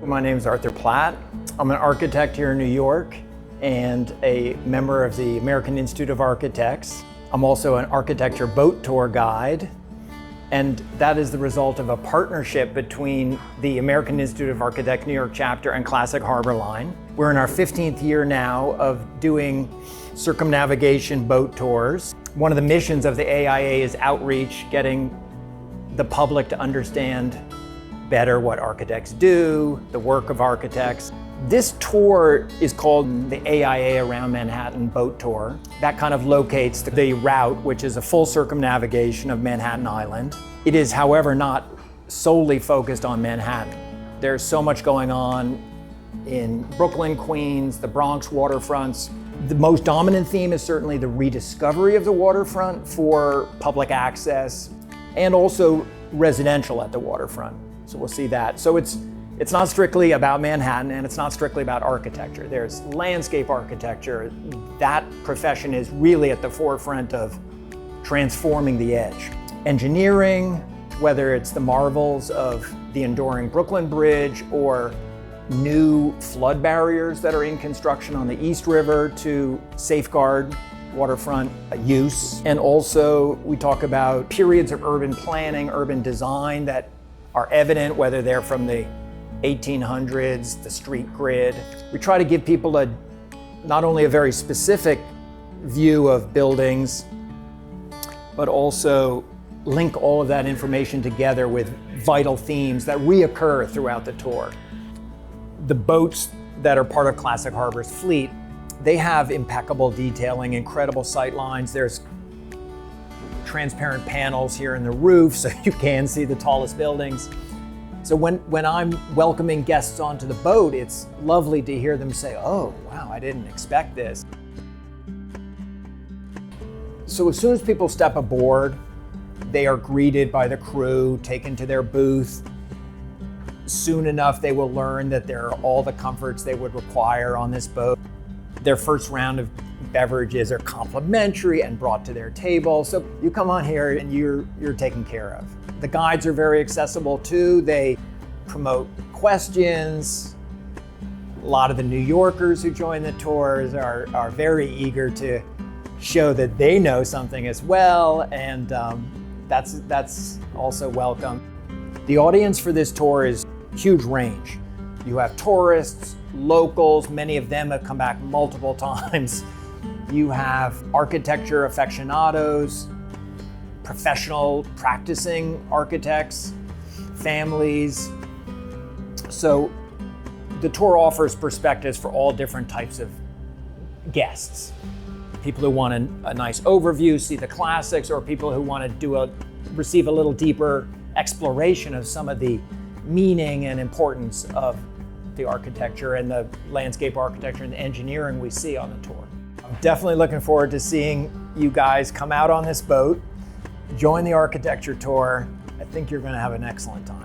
My name is Arthur Platt. I'm an architect here in New York and a member of the American Institute of Architects. I'm also an architecture boat tour guide, and that is the result of a partnership between the American Institute of Architects New York chapter and Classic Harbor Line. We're in our 15th year now of doing circumnavigation boat tours. One of the missions of the AIA is outreach, getting the public to understand better what architects do, the work of architects. This tour is called the AIA Around Manhattan Boat Tour. That kind of locates the route, which is a full circumnavigation of Manhattan Island. It is, however, not solely focused on Manhattan. There's so much going on in Brooklyn, Queens, the Bronx waterfronts. The most dominant theme is certainly the rediscovery of the waterfront for public access and also residential at the waterfront. So we'll see that. So it's not strictly about Manhattan, and it's not strictly about architecture. There's landscape architecture. That profession is really at the forefront of transforming the edge. Engineering, whether it's the marvels of the enduring Brooklyn Bridge or new flood barriers that are in construction on the East River to safeguard waterfront use. And also we talk about periods of urban planning, urban design that are evident, whether they're from the 1800s, the street grid. We try to give people not only a very specific view of buildings, but also link all of that information together with vital themes that reoccur throughout the tour. The boats that are part of Classic Harbor's fleet, they have impeccable detailing, incredible sight lines. There's transparent panels here in the roof so you can see the tallest buildings. So when I'm welcoming guests onto the boat, it's lovely to hear them say, "Oh, wow, I didn't expect this." So as soon as people step aboard, they are greeted by the crew, taken to their booth. Soon enough, they will learn that there are all the comforts they would require on this boat. Their first round of beverages are complimentary and brought to their table. So you come on here and you're taken care of. The guides are very accessible too. They promote questions. A lot of the New Yorkers who join the tours are very eager to show that they know something as well, and that's also welcome. The audience for this tour is huge range. You have tourists, locals, many of them have come back multiple times. You have architecture aficionados, professional practicing architects, families. So the tour offers perspectives for all different types of guests. People who want a nice overview, see the classics, or people who want to receive a little deeper exploration of some of the meaning and importance of the architecture and the landscape architecture and the engineering we see on the tour. I'm definitely looking forward to seeing you guys come out on this boat, join the architecture tour. I think you're going to have an excellent time.